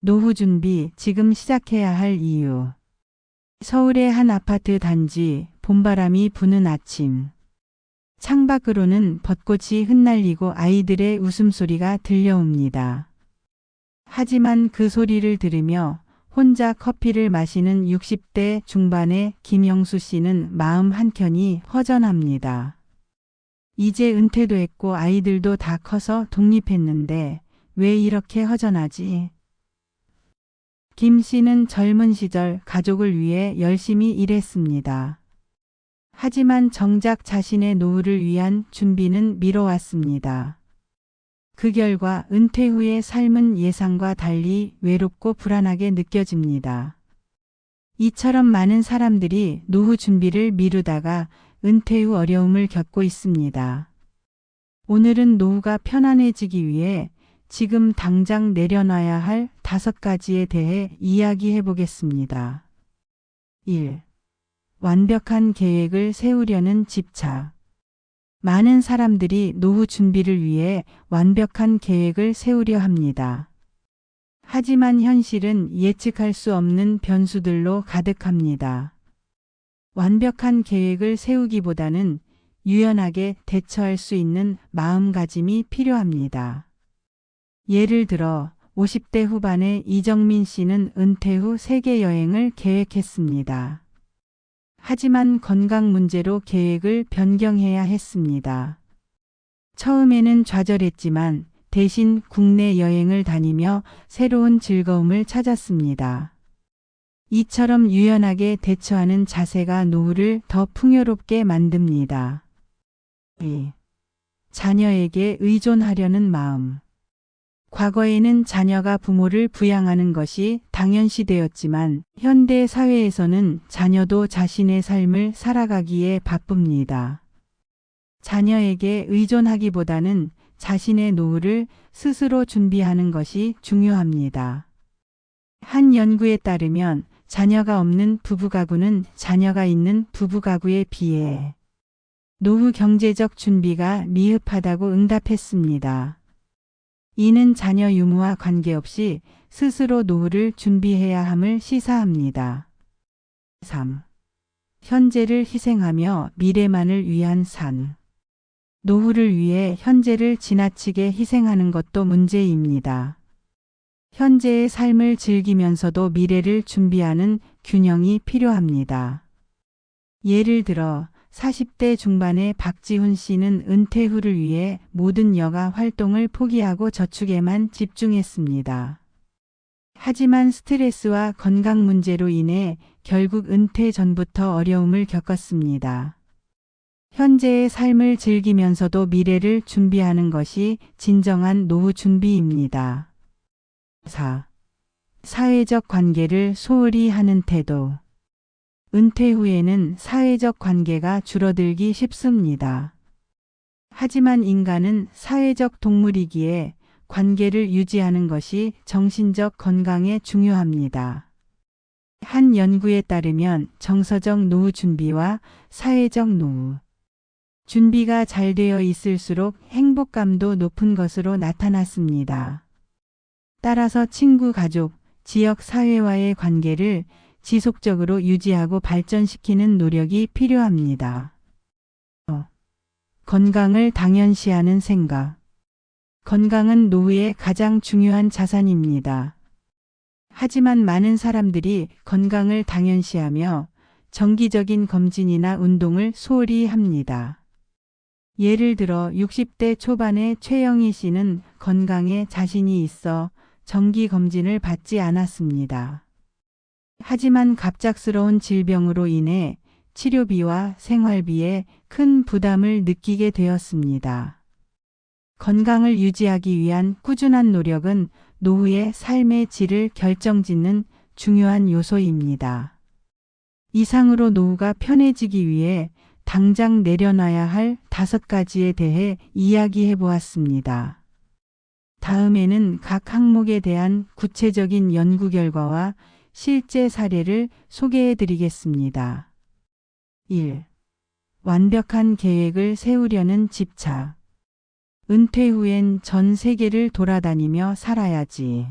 노후 준비 지금 시작해야 할 이유. 서울의 한 아파트 단지, 봄바람이 부는 아침. 창밖으로는 벚꽃이 흩날리고 아이들의 웃음소리가 들려옵니다. 하지만 그 소리를 들으며 혼자 커피를 마시는 60대 중반의 김영수 씨는 마음 한켠이 허전합니다. 이제 은퇴도 했고 아이들도 다 커서 독립했는데 왜 이렇게 허전하지? 김 씨는 젊은 시절 가족을 위해 열심히 일했습니다. 하지만 정작 자신의 노후를 위한 준비는 미뤄왔습니다. 그 결과 은퇴 후의 삶은 예상과 달리 외롭고 불안하게 느껴집니다. 이처럼 많은 사람들이 노후 준비를 미루다가 은퇴 후 어려움을 겪고 있습니다. 오늘은 노후가 편안해지기 위해 지금 당장 내려놔야 할 5가지에 대해 이야기해 보겠습니다. 1. 완벽한 계획을 세우려는 집착. 많은 사람들이 노후 준비를 위해 완벽한 계획을 세우려 합니다. 하지만 현실은 예측할 수 없는 변수들로 가득합니다. 완벽한 계획을 세우기보다는 유연하게 대처할 수 있는 마음가짐이 필요합니다. 예를 들어 50대 후반의 이정민 씨는 은퇴 후 세계 여행을 계획했습니다. 하지만 건강 문제로 계획을 변경해야 했습니다. 처음에는 좌절했지만 대신 국내 여행을 다니며 새로운 즐거움을 찾았습니다. 이처럼 유연하게 대처하는 자세가 노후를 더 풍요롭게 만듭니다. 2. 자녀에게 의존하려는 마음. 과거에는 자녀가 부모를 부양하는 것이 당연시되었지만 현대 사회에서는 자녀도 자신의 삶을 살아가기에 바쁩니다. 자녀에게 의존하기보다는 자신의 노후를 스스로 준비하는 것이 중요합니다. 한 연구에 따르면 자녀가 없는 부부가구는 자녀가 있는 부부가구에 비해 노후 경제적 준비가 미흡하다고 응답했습니다. 이는 자녀 유무와 관계없이 스스로 노후를 준비해야 함을 시사합니다. 3. 현재를 희생하며 미래만을 위한 산. 노후를 위해 현재를 지나치게 희생하는 것도 문제입니다. 현재의 삶을 즐기면서도 미래를 준비하는 균형이 필요합니다. 예를 들어 40대 중반의 박지훈 씨는 은퇴 후를 위해 모든 여가 활동을 포기하고 저축에만 집중했습니다. 하지만 스트레스와 건강 문제로 인해 결국 은퇴 전부터 어려움을 겪었습니다. 현재의 삶을 즐기면서도 미래를 준비하는 것이 진정한 노후 준비입니다. 4. 사회적 관계를 소홀히 하는 태도. 은퇴 후에는 사회적 관계가 줄어들기 쉽습니다. 하지만 인간은 사회적 동물이기에 관계를 유지하는 것이 정신적 건강에 중요합니다. 한 연구에 따르면 정서적 노후 준비와 사회적 노후 준비가 잘 되어 있을수록 행복감도 높은 것으로 나타났습니다. 따라서 친구, 가족, 지역 사회와의 관계를 지속적으로 유지하고 발전시키는 노력이 필요합니다. 건강을 당연시하는 생각. 건강은 노후의 가장 중요한 자산입니다. 하지만 많은 사람들이 건강을 당연시하며 정기적인 검진이나 운동을 소홀히 합니다. 예를 들어 60대 초반의 최영희 씨는 건강에 자신이 있어 정기 검진을 받지 않았습니다. 하지만 갑작스러운 질병으로 인해 치료비와 생활비에 큰 부담을 느끼게 되었습니다. 건강을 유지하기 위한 꾸준한 노력은 노후의 삶의 질을 결정짓는 중요한 요소입니다. 이상으로 노후가 편해지기 위해 당장 내려놔야 할 5가지에 대해 이야기해 보았습니다. 다음에는 각 항목에 대한 구체적인 연구 결과와 실제 사례를 소개해 드리겠습니다. 1. 완벽한 계획을 세우려는 집착. 은퇴 후엔 전 세계를 돌아다니며 살아야지.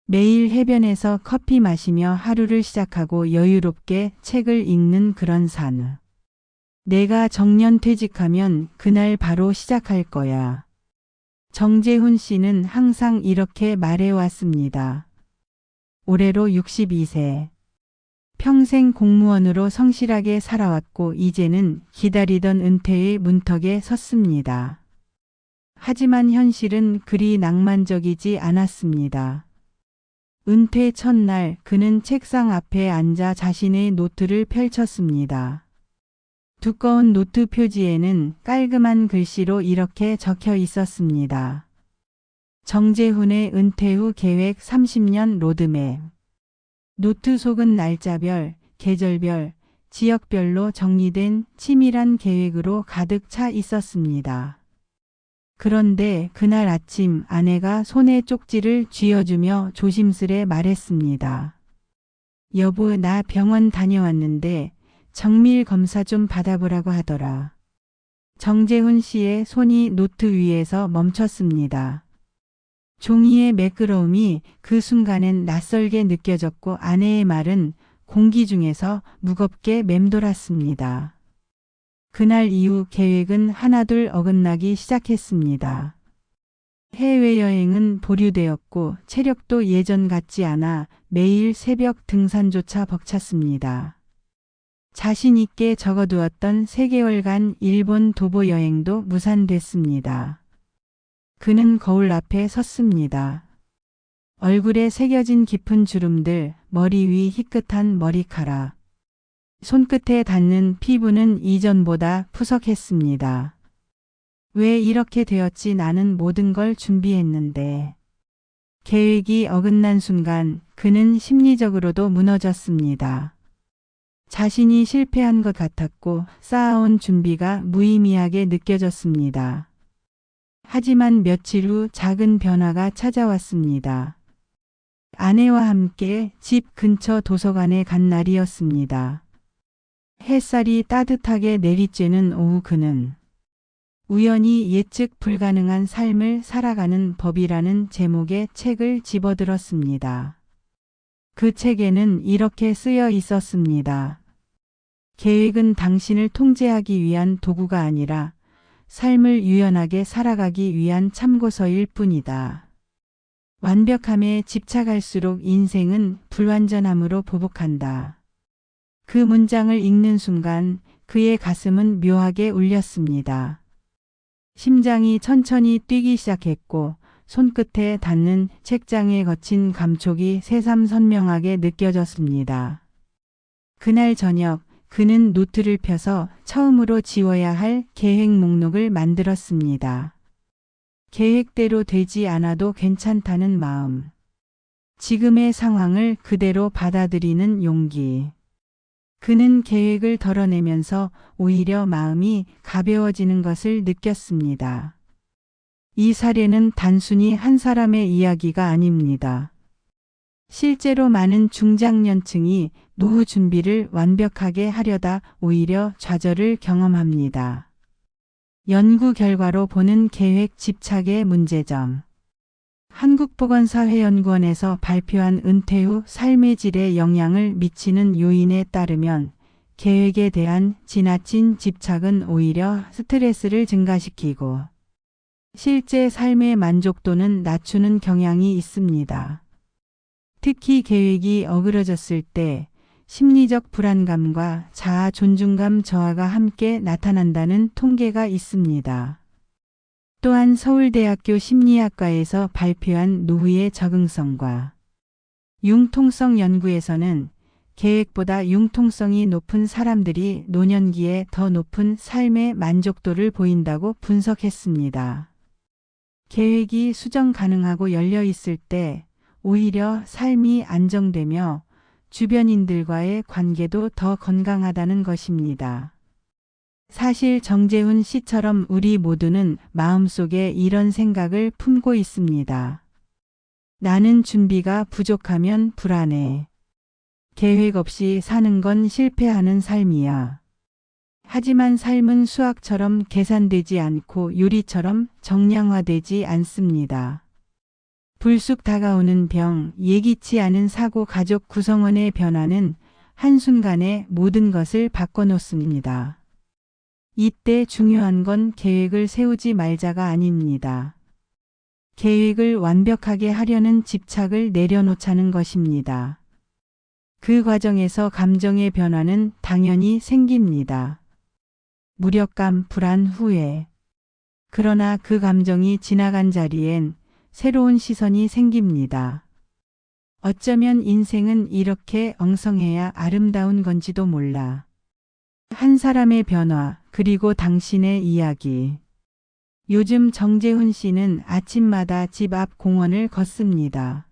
매일 해변에서 커피 마시며 하루를 시작하고 여유롭게 책을 읽는 그런 삶. 내가 정년 퇴직하면 그날 바로 시작할 거야. 정재훈 씨는 항상 이렇게 말해왔습니다. 올해로 62세. 평생 공무원으로 성실하게 살아왔고 이제는 기다리던 은퇴의 문턱에 섰습니다. 하지만 현실은 그리 낭만적이지 않았습니다. 은퇴 첫날 그는 책상 앞에 앉아 자신의 노트를 펼쳤습니다. 두꺼운 노트 표지에는 깔끔한 글씨로 이렇게 적혀 있었습니다. 정재훈의 은퇴 후 계획 30년 로드맵. 노트 속은 날짜별, 계절별, 지역별로 정리된 치밀한 계획으로 가득 차 있었습니다. 그런데 그날 아침 아내가 손에 쪽지를 쥐어주며 조심스레 말했습니다. 여보, 나 병원 다녀왔는데 정밀 검사 좀 받아보라고 하더라. 정재훈 씨의 손이 노트 위에서 멈췄습니다. 종이의 매끄러움이 그 순간엔 낯설게 느껴졌고 아내의 말은 공기 중에서 무겁게 맴돌았습니다. 그날 이후 계획은 하나둘 어긋나기 시작했습니다. 해외여행은 보류되었고 체력도 예전 같지 않아 매일 새벽 등산조차 벅찼습니다. 자신 있게 적어두었던 3개월간 일본 도보 여행도 무산됐습니다. 그는 거울 앞에 섰습니다. 얼굴에 새겨진 깊은 주름들, 머리 위 희끗한 머리카락. 손끝에 닿는 피부는 이전보다 푸석했습니다. 왜 이렇게 되었지? 나는 모든 걸 준비했는데. 계획이 어긋난 순간 그는 심리적으로도 무너졌습니다. 자신이 실패한 것 같았고 쌓아온 준비가 무의미하게 느껴졌습니다. 하지만 며칠 후 작은 변화가 찾아왔습니다. 아내와 함께 집 근처 도서관에 간 날이었습니다. 햇살이 따뜻하게 내리쬐는 오후 그는 우연히 예측 불가능한 삶을 살아가는 법이라는 제목의 책을 집어들었습니다. 그 책에는 이렇게 쓰여 있었습니다. 계획은 당신을 통제하기 위한 도구가 아니라 삶을 유연하게 살아가기 위한 참고서일 뿐이다. 완벽함에 집착할수록 인생은 불완전함으로 보복한다. 그 문장을 읽는 순간 그의 가슴은 묘하게 울렸습니다. 심장이 천천히 뛰기 시작했고 손끝에 닿는 책장의 거친 감촉이 새삼 선명하게 느껴졌습니다. 그날 저녁 그는 노트를 펴서 처음으로 지워야 할 계획 목록을 만들었습니다. 계획대로 되지 않아도 괜찮다는 마음. 지금의 상황을 그대로 받아들이는 용기. 그는 계획을 덜어내면서 오히려 마음이 가벼워지는 것을 느꼈습니다. 이 사례는 단순히 한 사람의 이야기가 아닙니다. 실제로 많은 중장년층이 노후 준비를 완벽하게 하려다 오히려 좌절을 경험합니다. 연구 결과로 보는 계획 집착의 문제점. 한국보건사회연구원에서 발표한 은퇴 후 삶의 질에 영향을 미치는 요인에 따르면 계획에 대한 지나친 집착은 오히려 스트레스를 증가시키고 실제 삶의 만족도는 낮추는 경향이 있습니다. 특히 계획이 어그러졌을 때 심리적 불안감과 자아 존중감 저하가 함께 나타난다는 통계가 있습니다. 또한 서울대학교 심리학과에서 발표한 노후의 적응성과 융통성 연구에서는 계획보다 융통성이 높은 사람들이 노년기에 더 높은 삶의 만족도를 보인다고 분석했습니다. 계획이 수정 가능하고 열려 있을 때 오히려 삶이 안정되며 주변인들과의 관계도 더 건강하다는 것입니다. 사실 정재훈 씨처럼 우리 모두는 마음속에 이런 생각을 품고 있습니다. 나는 준비가 부족하면 불안해. 계획 없이 사는 건 실패하는 삶이야. 하지만 삶은 수학처럼 계산되지 않고 요리처럼 정량화되지 않습니다. 불쑥 다가오는 병, 예기치 않은 사고, 가족 구성원의 변화는 한순간에 모든 것을 바꿔놓습니다. 이때 중요한 건 계획을 세우지 말자가 아닙니다. 계획을 완벽하게 하려는 집착을 내려놓자는 것입니다. 그 과정에서 감정의 변화는 당연히 생깁니다. 무력감, 불안, 후회. 그러나 그 감정이 지나간 자리엔 새로운 시선이 생깁니다. 어쩌면 인생은 이렇게 엉성해야 아름다운 건지도 몰라. 한 사람의 변화, 그리고 당신의 이야기. 요즘 정재훈 씨는 아침마다 집 앞 공원을 걷습니다.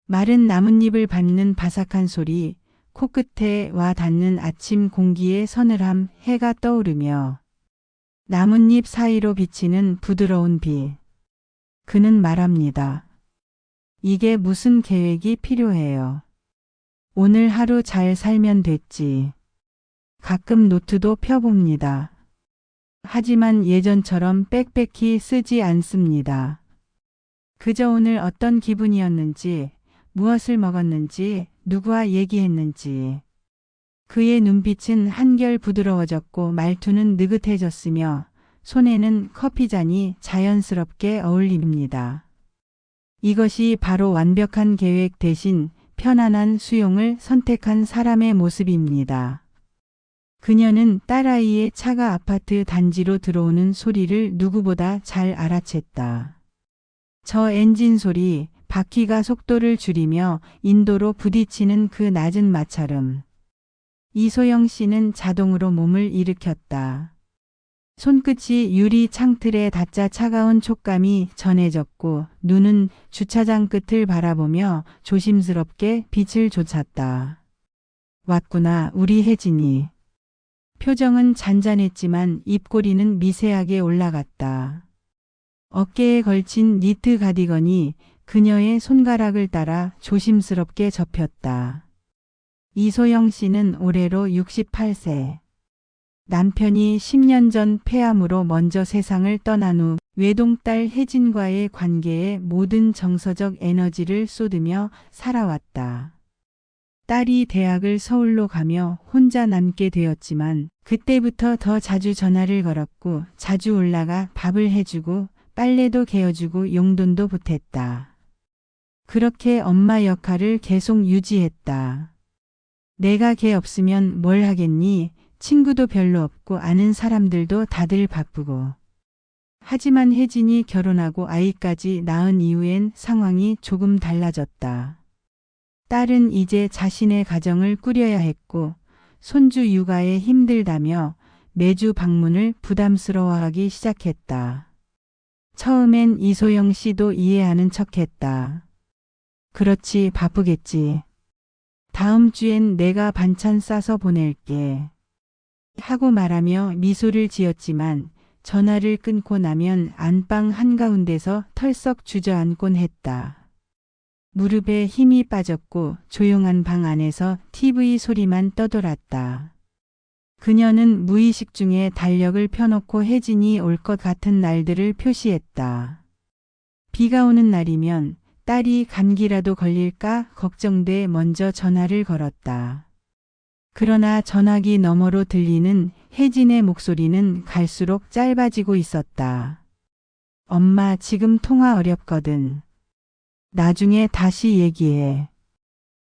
마른 나뭇잎을 밟는 바삭한 소리, 코끝에 와 닿는 아침 공기의 서늘함, 해가 떠오르며 나뭇잎 사이로 비치는 부드러운 빛. 그는 말합니다. 이게 무슨 계획이 필요해요. 오늘 하루 잘 살면 됐지. 가끔 노트도 펴봅니다. 하지만 예전처럼 빽빽히 쓰지 않습니다. 그저 오늘 어떤 기분이었는지, 무엇을 먹었는지, 누구와 얘기했는지. 그의 눈빛은 한결 부드러워졌고 말투는 느긋해졌으며 손에는 커피잔이 자연스럽게 어울립니다. 이것이 바로 완벽한 계획 대신 편안한 수용을 선택한 사람의 모습입니다. 그녀는 딸아이의 차가 아파트 단지로 들어오는 소리를 누구보다 잘 알아챘다. 저 엔진 소리, 바퀴가 속도를 줄이며 인도로 부딪히는 그 낮은 마찰음. 이소영 씨는 자동으로 몸을 일으켰다. 손끝이 유리 창틀에 닿자 차가운 촉감이 전해졌고 눈은 주차장 끝을 바라보며 조심스럽게 빛을 좇았다. 왔구나, 우리 혜진이. 표정은 잔잔했지만 입꼬리는 미세하게 올라갔다. 어깨에 걸친 니트 가디건이 그녀의 손가락을 따라 조심스럽게 접혔다. 이소영 씨는 올해로 68세. 남편이 10년 전 폐암으로 먼저 세상을 떠난 후 외동딸 혜진과의 관계에 모든 정서적 에너지를 쏟으며 살아왔다. 딸이 대학을 서울로 가며 혼자 남게 되었지만 그때부터 더 자주 전화를 걸었고 자주 올라가 밥을 해주고 빨래도 개어주고 용돈도 보탰다. 그렇게 엄마 역할을 계속 유지했다. 내가 걔 없으면 뭘 하겠니? 친구도 별로 없고 아는 사람들도 다들 바쁘고. 하지만 혜진이 결혼하고 아이까지 낳은 이후엔 상황이 조금 달라졌다. 딸은 이제 자신의 가정을 꾸려야 했고 손주 육아에 힘들다며 매주 방문을 부담스러워하기 시작했다. 처음엔 이소영 씨도 이해하는 척했다. 그렇지, 바쁘겠지. 다음 주엔 내가 반찬 싸서 보낼게. 하고 말하며 미소를 지었지만 전화를 끊고 나면 안방 한가운데서 털썩 주저앉곤 했다. 무릎에 힘이 빠졌고 조용한 방 안에서 TV 소리만 떠돌았다. 그녀는 무의식 중에 달력을 펴놓고 혜진이 올 것 같은 날들을 표시했다. 비가 오는 날이면 딸이 감기라도 걸릴까 걱정돼 먼저 전화를 걸었다. 그러나 전화기 너머로 들리는 혜진의 목소리는 갈수록 짧아지고 있었다. 엄마, 지금 통화 어렵거든. 나중에 다시 얘기해.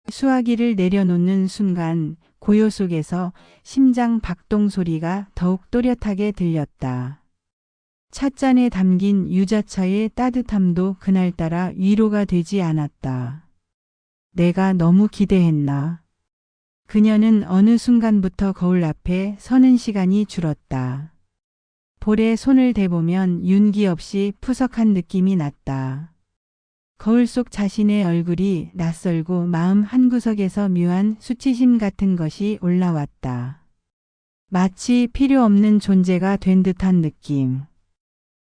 수화기를 내려놓는 순간 고요 속에서 심장 박동 소리가 더욱 또렷하게 들렸다. 찻잔에 담긴 유자차의 따뜻함도 그날따라 위로가 되지 않았다. 내가 너무 기대했나? 그녀는 어느 순간부터 거울 앞에 서는 시간이 줄었다. 볼에 손을 대보면 윤기 없이 푸석한 느낌이 났다. 거울 속 자신의 얼굴이 낯설고 마음 한구석에서 묘한 수치심 같은 것이 올라왔다. 마치 필요 없는 존재가 된 듯한 느낌.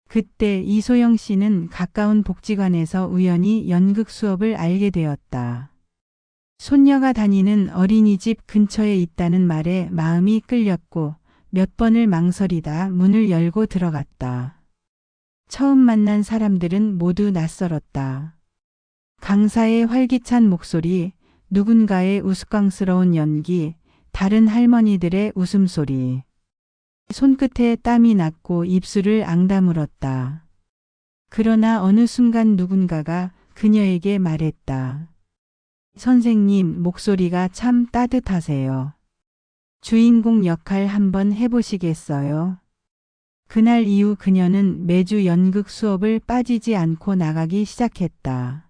그때 이소영 씨는 가까운 복지관에서 우연히 연극 수업을 알게 되었다. 손녀가 다니는 어린이집 근처에 있다는 말에 마음이 끌렸고 몇 번을 망설이다 문을 열고 들어갔다. 처음 만난 사람들은 모두 낯설었다. 강사의 활기찬 목소리, 누군가의 우스꽝스러운 연기, 다른 할머니들의 웃음소리. 손끝에 땀이 났고 입술을 앙다물었다. 그러나 어느 순간 누군가가 그녀에게 말했다. 선생님, 목소리가 참 따뜻하세요. 주인공 역할 한번 해보시겠어요? 그날 이후 그녀는 매주 연극 수업을 빠지지 않고 나가기 시작했다.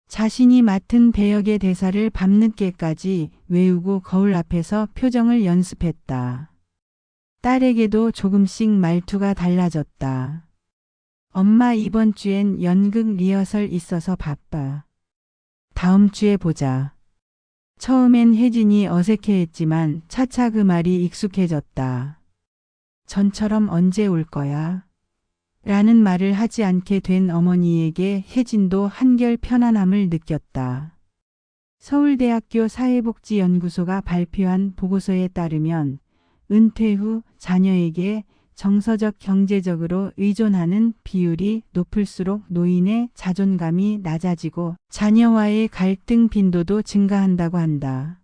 자신이 맡은 배역의 대사를 밤늦게까지 외우고 거울 앞에서 표정을 연습했다. 딸에게도 조금씩 말투가 달라졌다. 엄마, 이번 주엔 연극 리허설 있어서 바빠. 다음 주에 보자. 처음엔 혜진이 어색해했지만 차차 그 말이 익숙해졌다. 전처럼 언제 올 거야? 라는 말을 하지 않게 된 어머니에게 혜진도 한결 편안함을 느꼈다. 서울대학교 사회복지연구소가 발표한 보고서에 따르면 은퇴 후 자녀에게 정서적 경제적으로 의존하는 비율이 높을수록 노인의 자존감이 낮아지고 자녀와의 갈등 빈도도 증가한다고 한다.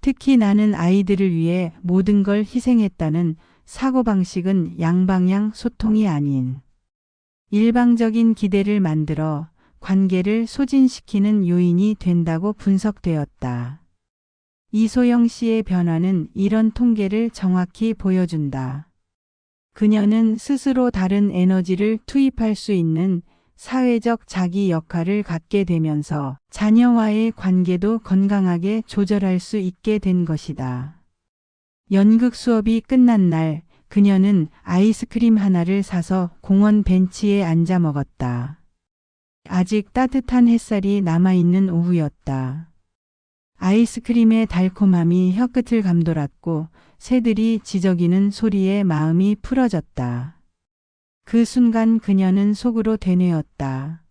특히 나는 아이들을 위해 모든 걸 희생했다는 사고방식은 양방향 소통이 아닌 일방적인 기대를 만들어 관계를 소진시키는 요인이 된다고 분석되었다. 이소영 씨의 변화는 이런 통계를 정확히 보여준다. 그녀는 스스로 다른 에너지를 투입할 수 있는 사회적 자기 역할을 갖게 되면서 자녀와의 관계도 건강하게 조절할 수 있게 된 것이다. 연극 수업이 끝난 날 그녀는 아이스크림 하나를 사서 공원 벤치에 앉아 먹었다. 아직 따뜻한 햇살이 남아있는 오후였다. 아이스크림의 달콤함이 혀끝을 감돌았고 새들이 지저귀는 소리에 마음이 풀어졌다. 그 순간 그녀는 속으로 되뇌었다.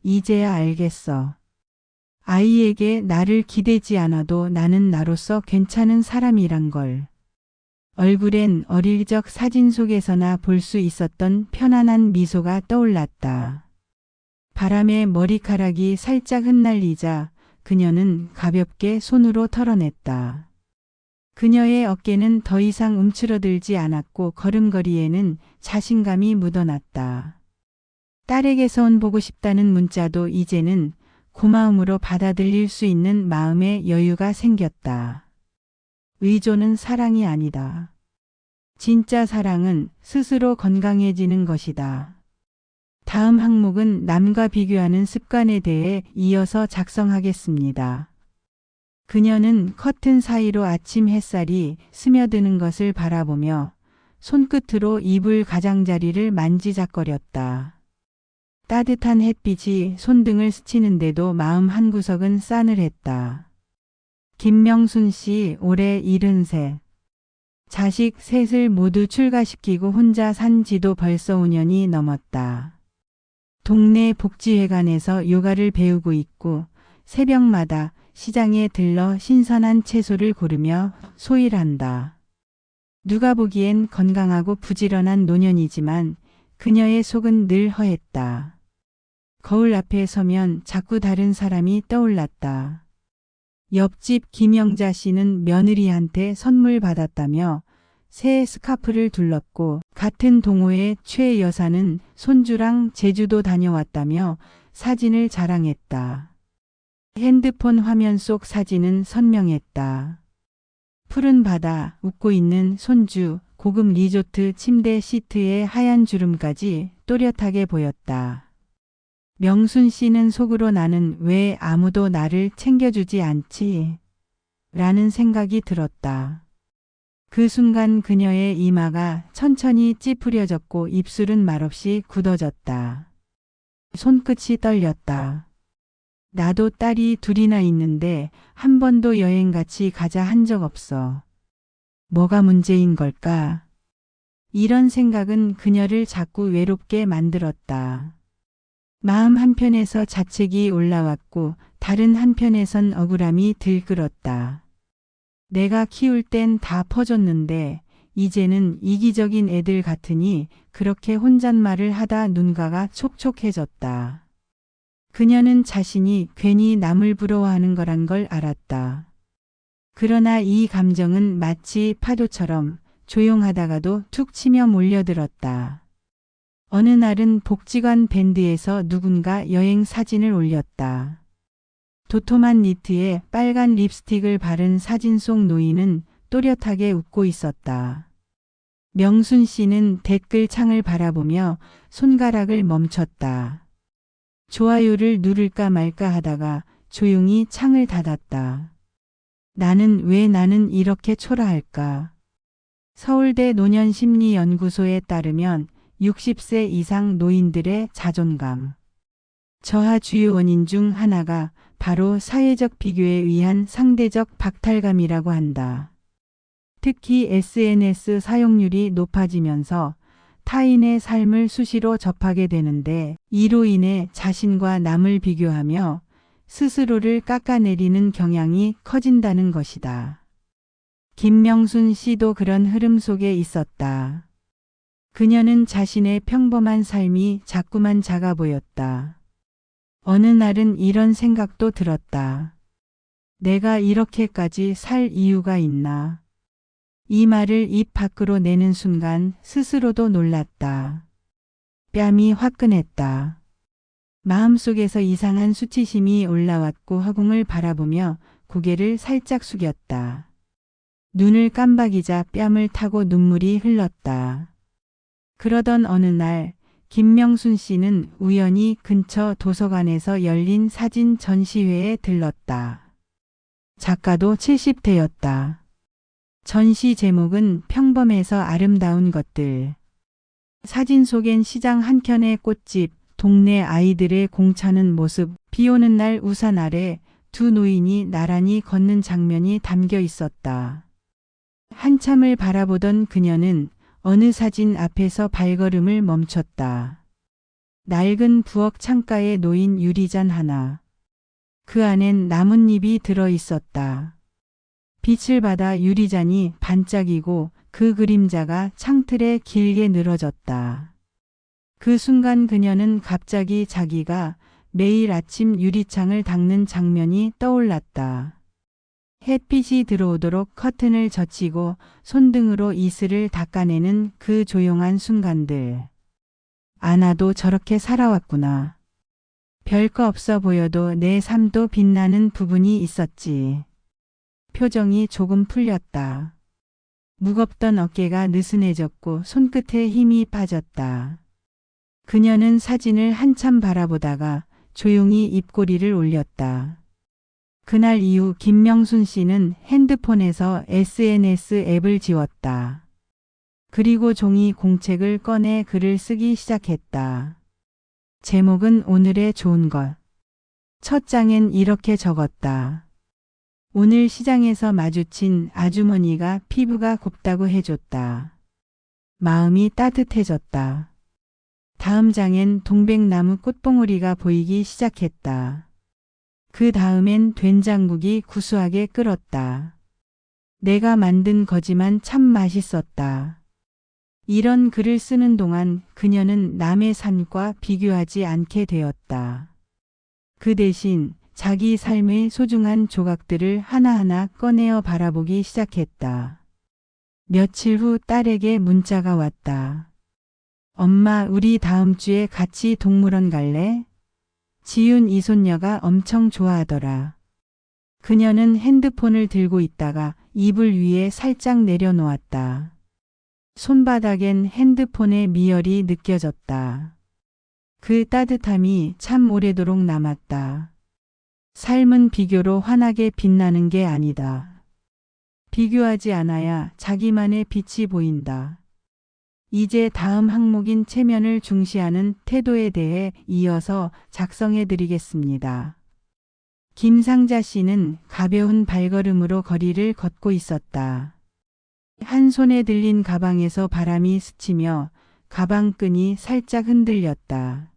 이제야 알겠어. 아이에게 나를 기대지 않아도 나는 나로서 괜찮은 사람이란 걸. 얼굴엔 어릴 적 사진 속에서나 볼 수 있었던 편안한 미소가 떠올랐다. 바람에 머리카락이 살짝 흩날리자 그녀는 가볍게 손으로 털어냈다. 그녀의 어깨는 더 이상 움츠러들지 않았고 걸음걸이에는 자신감이 묻어났다. 딸에게서 온 보고 싶다는 문자도 이제는 고마움으로 받아들일 수 있는 마음의 여유가 생겼다. 의존은 사랑이 아니다. 진짜 사랑은 스스로 건강해지는 것이다. 다음 항목은 남과 비교하는 습관에 대해 이어서 작성하겠습니다. 그녀는 커튼 사이로 아침 햇살이 스며드는 것을 바라보며 손끝으로 이불 가장자리를 만지작거렸다. 따뜻한 햇빛이 손등을 스치는데도 마음 한구석은 싸늘했다. 김명순 씨 올해 73. 자식 셋을 모두 출가시키고 혼자 산 지도 벌써 5년이 넘었다. 동네 복지회관에서 요가를 배우고 있고 새벽마다 시장에 들러 신선한 채소를 고르며 소일한다. 누가 보기엔 건강하고 부지런한 노년이지만 그녀의 속은 늘 허했다. 거울 앞에 서면 자꾸 다른 사람이 떠올랐다. 옆집 김영자 씨는 며느리한테 선물 받았다며 새 스카프를 둘렀고 같은 동호회 최 여사는 손주랑 제주도 다녀왔다며 사진을 자랑했다. 핸드폰 화면 속 사진은 선명했다. 푸른 바다, 웃고 있는 손주, 고급 리조트 침대 시트에 하얀 주름까지 또렷하게 보였다. 명순 씨는 속으로 나는 왜 아무도 나를 챙겨주지 않지? 라는 생각이 들었다. 그 순간 그녀의 이마가 천천히 찌푸려졌고 입술은 말없이 굳어졌다. 손끝이 떨렸다. 나도 딸이 둘이나 있는데 한 번도 여행 같이 가자 한 적 없어. 뭐가 문제인 걸까? 이런 생각은 그녀를 자꾸 외롭게 만들었다. 마음 한편에서 자책이 올라왔고 다른 한편에선 억울함이 들끓었다. 내가 키울 땐 다 퍼줬는데 이제는 이기적인 애들 같으니 그렇게 혼잣말을 하다 눈가가 촉촉해졌다. 그녀는 자신이 괜히 남을 부러워하는 거란 걸 알았다. 그러나 이 감정은 마치 파도처럼 조용하다가도 툭 치며 몰려들었다. 어느 날은 복지관 밴드에서 누군가 여행 사진을 올렸다. 도톰한 니트에 빨간 립스틱을 바른 사진 속 노인은 또렷하게 웃고 있었다. 명순 씨는 댓글창을 바라보며 손가락을 멈췄다. 좋아요를 누를까 말까 하다가 조용히 창을 닫았다. 나는 이렇게 초라할까? 서울대 노년심리연구소에 따르면 60세 이상 노인들의 자존감 저하 주요 원인 중 하나가 바로 사회적 비교에 의한 상대적 박탈감이라고 한다. 특히 SNS 사용률이 높아지면서 타인의 삶을 수시로 접하게 되는데 이로 인해 자신과 남을 비교하며 스스로를 깎아내리는 경향이 커진다는 것이다. 김명순 씨도 그런 흐름 속에 있었다. 그녀는 자신의 평범한 삶이 자꾸만 작아 보였다. 어느 날은 이런 생각도 들었다. 내가 이렇게까지 살 이유가 있나? 이 말을 입 밖으로 내는 순간 스스로도 놀랐다. 뺨이 화끈했다. 마음속에서 이상한 수치심이 올라왔고 허공을 바라보며 고개를 살짝 숙였다. 눈을 깜박이자 뺨을 타고 눈물이 흘렀다. 그러던 어느 날 김명순 씨는 우연히 근처 도서관에서 열린 사진 전시회에 들렀다. 작가도 70대였다. 전시 제목은 평범해서 아름다운 것들. 사진 속엔 시장 한켠의 꽃집, 동네 아이들의 공차는 모습, 비오는 날 우산 아래 두 노인이 나란히 걷는 장면이 담겨 있었다. 한참을 바라보던 그녀는 어느 사진 앞에서 발걸음을 멈췄다. 낡은 부엌 창가에 놓인 유리잔 하나. 그 안엔 나뭇잎이 들어 있었다. 빛을 받아 유리잔이 반짝이고 그 그림자가 창틀에 길게 늘어졌다. 그 순간 그녀는 갑자기 자기가 매일 아침 유리창을 닦는 장면이 떠올랐다. 햇빛이 들어오도록 커튼을 젖히고 손등으로 이슬을 닦아내는 그 조용한 순간들. 나도 저렇게 살아왔구나. 별거 없어 보여도 내 삶도 빛나는 부분이 있었지. 표정이 조금 풀렸다. 무겁던 어깨가 느슨해졌고 손끝에 힘이 빠졌다. 그녀는 사진을 한참 바라보다가 조용히 입꼬리를 올렸다. 그날 이후 김명순 씨는 핸드폰에서 SNS 앱을 지웠다. 그리고 종이 공책을 꺼내 글을 쓰기 시작했다. 제목은 오늘의 좋은 것. 첫 장엔 이렇게 적었다. 오늘 시장에서 마주친 아주머니가 피부가 곱다고 해줬다. 마음이 따뜻해졌다. 다음 장엔 동백나무 꽃봉오리가 보이기 시작했다. 그 다음엔 된장국이 구수하게 끓었다. 내가 만든 거지만 참 맛있었다. 이런 글을 쓰는 동안 그녀는 남의 삶과 비교하지 않게 되었다. 그 대신 자기 삶의 소중한 조각들을 하나하나 꺼내어 바라보기 시작했다. 며칠 후 딸에게 문자가 왔다. 엄마, 우리 다음 주에 같이 동물원 갈래? 지윤 이손녀가 엄청 좋아하더라. 그녀는 핸드폰을 들고 있다가 이불 위에 살짝 내려놓았다. 손바닥엔 핸드폰의 미열이 느껴졌다. 그 따뜻함이 참 오래도록 남았다. 삶은 비교로 환하게 빛나는 게 아니다. 비교하지 않아야 자기만의 빛이 보인다. 이제 다음 항목인 체면을 중시하는 태도에 대해 이어서 작성해 드리겠습니다. 김상자 씨는 가벼운 발걸음으로 거리를 걷고 있었다. 한 손에 들린 가방에서 바람이 스치며 가방끈이 살짝 흔들렸다.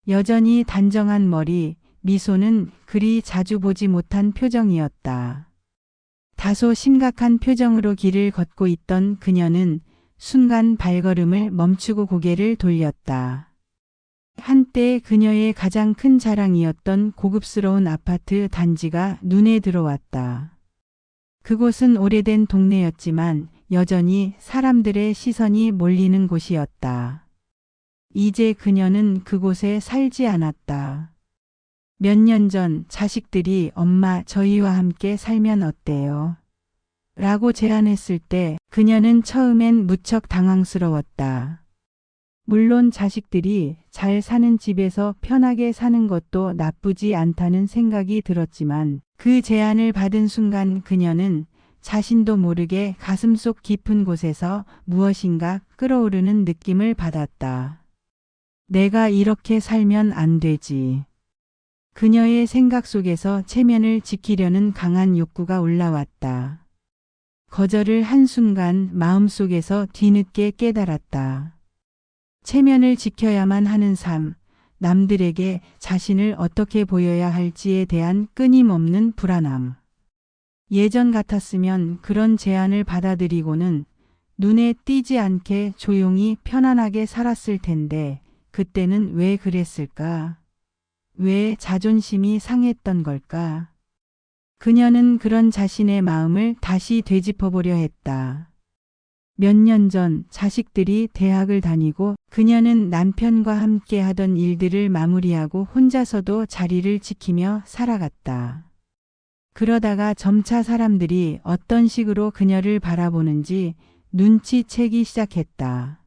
여전히 단정한 머리, 미소는 그리 자주 보지 못한 표정이었다. 다소 심각한 표정으로 길을 걷고 있던 그녀는 순간 발걸음을 멈추고 고개를 돌렸다. 한때 그녀의 가장 큰 자랑이었던 고급스러운 아파트 단지가 눈에 들어왔다. 그곳은 오래된 동네였지만 여전히 사람들의 시선이 몰리는 곳이었다. 이제 그녀는 그곳에 살지 않았다. 몇 년 전 자식들이 엄마 저희와 함께 살면 어때요? 라고 제안했을 때 그녀는 처음엔 무척 당황스러웠다. 물론 자식들이 잘 사는 집에서 편하게 사는 것도 나쁘지 않다는 생각이 들었지만 그 제안을 받은 순간 그녀는 자신도 모르게 가슴속 깊은 곳에서 무엇인가 끓어오르는 느낌을 받았다. 내가 이렇게 살면 안 되지. 그녀의 생각 속에서 체면을 지키려는 강한 욕구가 올라왔다. 거절을 한순간 마음속에서 뒤늦게 깨달았다. 체면을 지켜야만 하는 삶, 남들에게 자신을 어떻게 보여야 할지에 대한 끊임없는 불안함. 예전 같았으면 그런 제안을 받아들이고는 눈에 띄지 않게 조용히 편안하게 살았을 텐데 그때는 왜 그랬을까? 왜 자존심이 상했던 걸까? 그녀는 그런 자신의 마음을 다시 되짚어보려 했다. 몇 년 전 자식들이 대학을 다니고 그녀는 남편과 함께 하던 일들을 마무리하고 혼자서도 자리를 지키며 살아갔다. 그러다가 점차 사람들이 어떤 식으로 그녀를 바라보는지 눈치채기 시작했다.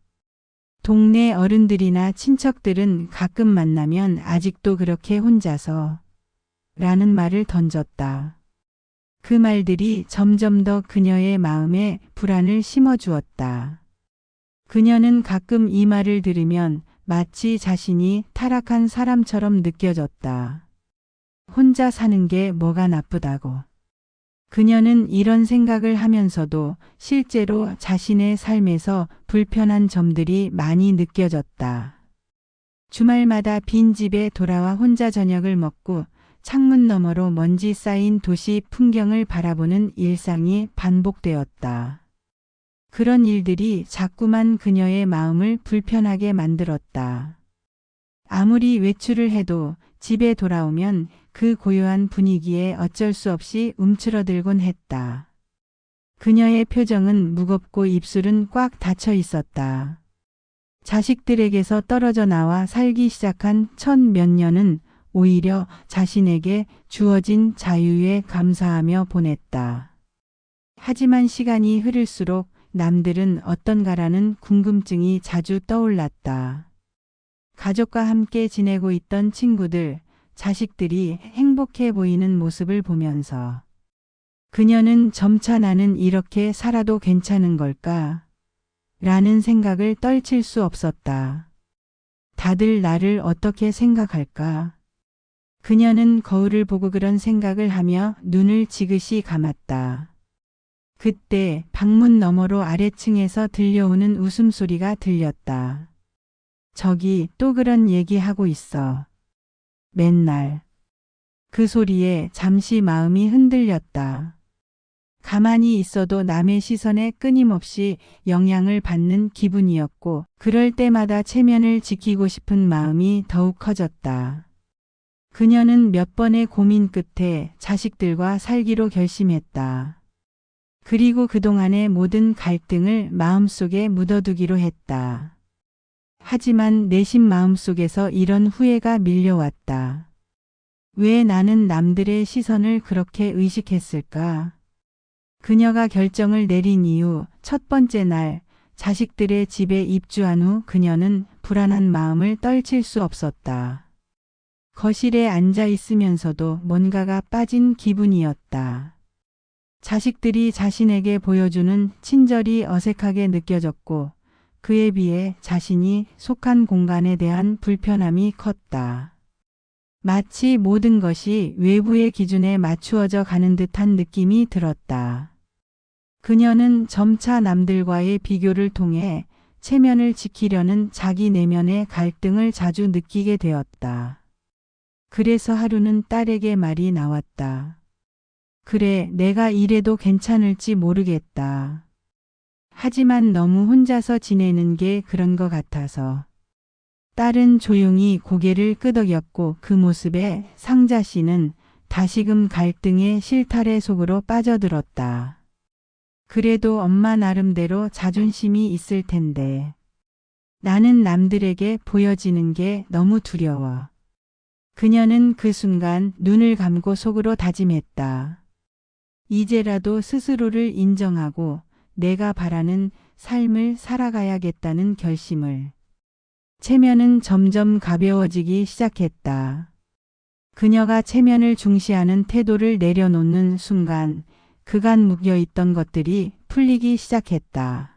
동네 어른들이나 친척들은 가끔 만나면 아직도 그렇게 혼자서 라는 말을 던졌다. 그 말들이 점점 더 그녀의 마음에 불안을 심어주었다. 그녀는 가끔 이 말을 들으면 마치 자신이 타락한 사람처럼 느껴졌다. 혼자 사는 게 뭐가 나쁘다고. 그녀는 이런 생각을 하면서도 실제로 자신의 삶에서 불편한 점들이 많이 느껴졌다. 주말마다 빈집에 돌아와 혼자 저녁을 먹고 창문 너머로 먼지 쌓인 도시 풍경을 바라보는 일상이 반복되었다. 그런 일들이 자꾸만 그녀의 마음을 불편하게 만들었다. 아무리 외출을 해도 집에 돌아오면 그 고요한 분위기에 어쩔 수 없이 움츠러들곤 했다. 그녀의 표정은 무겁고 입술은 꽉 닫혀 있었다. 자식들에게서 떨어져 나와 살기 시작한 첫 몇 년은 오히려 자신에게 주어진 자유에 감사하며 보냈다. 하지만 시간이 흐를수록 남들은 어떤가라는 궁금증이 자주 떠올랐다. 가족과 함께 지내고 있던 친구들, 자식들이 행복해 보이는 모습을 보면서 그녀는 점차 나는 이렇게 살아도 괜찮은 걸까? 라는 생각을 떨칠 수 없었다. 다들 나를 어떻게 생각할까? 그녀는 거울을 보고 그런 생각을 하며 눈을 지그시 감았다. 그때 방문 너머로 아래층에서 들려오는 웃음소리가 들렸다. 저기 또 그런 얘기하고 있어. 맨날. 그 소리에 잠시 마음이 흔들렸다. 가만히 있어도 남의 시선에 끊임없이 영향을 받는 기분이었고 그럴 때마다 체면을 지키고 싶은 마음이 더욱 커졌다. 그녀는 몇 번의 고민 끝에 자식들과 살기로 결심했다. 그리고 그동안의 모든 갈등을 마음속에 묻어두기로 했다. 하지만 내심 마음속에서 이런 후회가 밀려왔다. 왜 나는 남들의 시선을 그렇게 의식했을까? 그녀가 결정을 내린 이후 첫 번째 날 자식들의 집에 입주한 후 그녀는 불안한 마음을 떨칠 수 없었다. 거실에 앉아 있으면서도 뭔가가 빠진 기분이었다. 자식들이 자신에게 보여주는 친절이 어색하게 느껴졌고 그에 비해 자신이 속한 공간에 대한 불편함이 컸다. 마치 모든 것이 외부의 기준에 맞추어져 가는 듯한 느낌이 들었다. 그녀는 점차 남들과의 비교를 통해 체면을 지키려는 자기 내면의 갈등을 자주 느끼게 되었다. 그래서 하루는 딸에게 말이 나왔다. 그래, 내가 이래도 괜찮을지 모르겠다. 하지만 너무 혼자서 지내는 게 그런 것 같아서. 딸은 조용히 고개를 끄덕였고 그 모습에 상자 씨는 다시금 갈등의 실타래 속으로 빠져들었다. 그래도 엄마 나름대로 자존심이 있을 텐데. 나는 남들에게 보여지는 게 너무 두려워. 그녀는 그 순간 눈을 감고 속으로 다짐했다. 이제라도 스스로를 인정하고 내가 바라는 삶을 살아가야겠다는 결심을. 체면은 점점 가벼워지기 시작했다. 그녀가 체면을 중시하는 태도를 내려놓는 순간 그간 묶여있던 것들이 풀리기 시작했다.